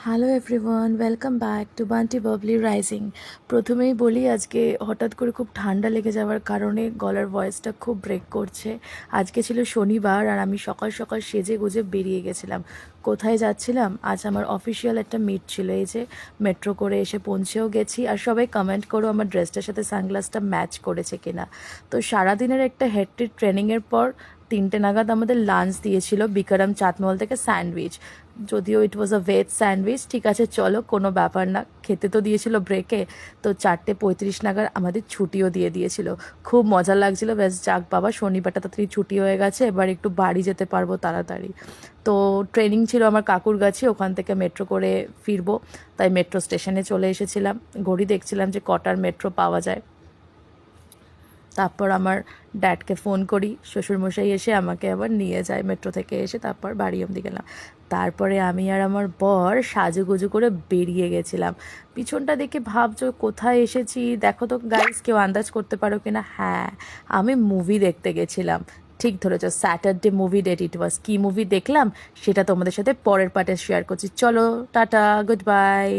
Hello everyone, welcome back to Bunty Babli rising. প্রথমেই বলি, আজকে হঠাৎ করে খুব ঠান্ডা লেগে যাওয়ার কারণে গলার ভয়েসটা খুব ব্রেক করছে। আজকে ছিল শনিবার আর আমি সকাল সকাল সেজে গুজে বেরিয়ে গেছিলাম। কোথায় যাচ্ছিলাম? আজ আমার অফিসিয়াল একটা মিট ছিল। এই যে মেট্রো করে এসে পৌঁছেও গেছি। আর সবাই কমেন্ট করো আমার ড্রেসটার সাথে সানগ্লাসটা ম্যাচ করেছে কিনা। তো সারাদিনের একটা হেক্টিক ট্রেনিংয়ের পর 3টে নাগাদ আমাদের লাঞ্চ দিয়েছিল বিক্রম চাটমহল থেকে স্যান্ডউইচ। যদিও ইট ওয়াজ আ ভেজ স্যান্ডউইচ, ঠিক আছে চলো, কোনো ব্যাপার না, খেতে তো দিয়েছিল ব্রেকে। তো 4:35 নাগাদ আমাদের ছুটিও দিয়ে দিয়েছিল। খুব মজা লাগছিল। ব্যাস যাক বাবা, শনিবারটা তাড়াতাড়ি ছুটি হয়ে গেছে, এবার একটু বাড়ি যেতে পারবো তাড়াতাড়ি। তো ট্রেনিং ছিল আমার কাকুর কাছে, ওখান থেকে মেট্রো করে ফিরবো, তাই মেট্রো স্টেশনে চলে এসেছিলাম। ঘড়ি দেখছিলাম যে কটার মেট্রো পাওয়া যায়। তারপর আমার ড্যাডকে ফোন করি, শ্বশুরমশাই এসে আমাকে আবার নিয়ে যায় মেট্রো থেকে এসে, তারপর বাড়ি অবধি গেলাম। তারপরে আমি আর আমার বর সাজুগুজু করে বেরিয়ে গেছিলাম। পিছনটা দেখে ভাবছো কোথায় এসেছি, দেখো তো গাইস, কেউ আন্দাজ করতে পারো কিনা? হ্যাঁ, আমি মুভি দেখতে গেছিলাম। ঠিক ধরেছ, Saturday movie date it was. কী মুভি দেখলাম সেটা তোমাদের সাথে পরের পার্টে শেয়ার করছি। চলো, টাটা, গুড বাই।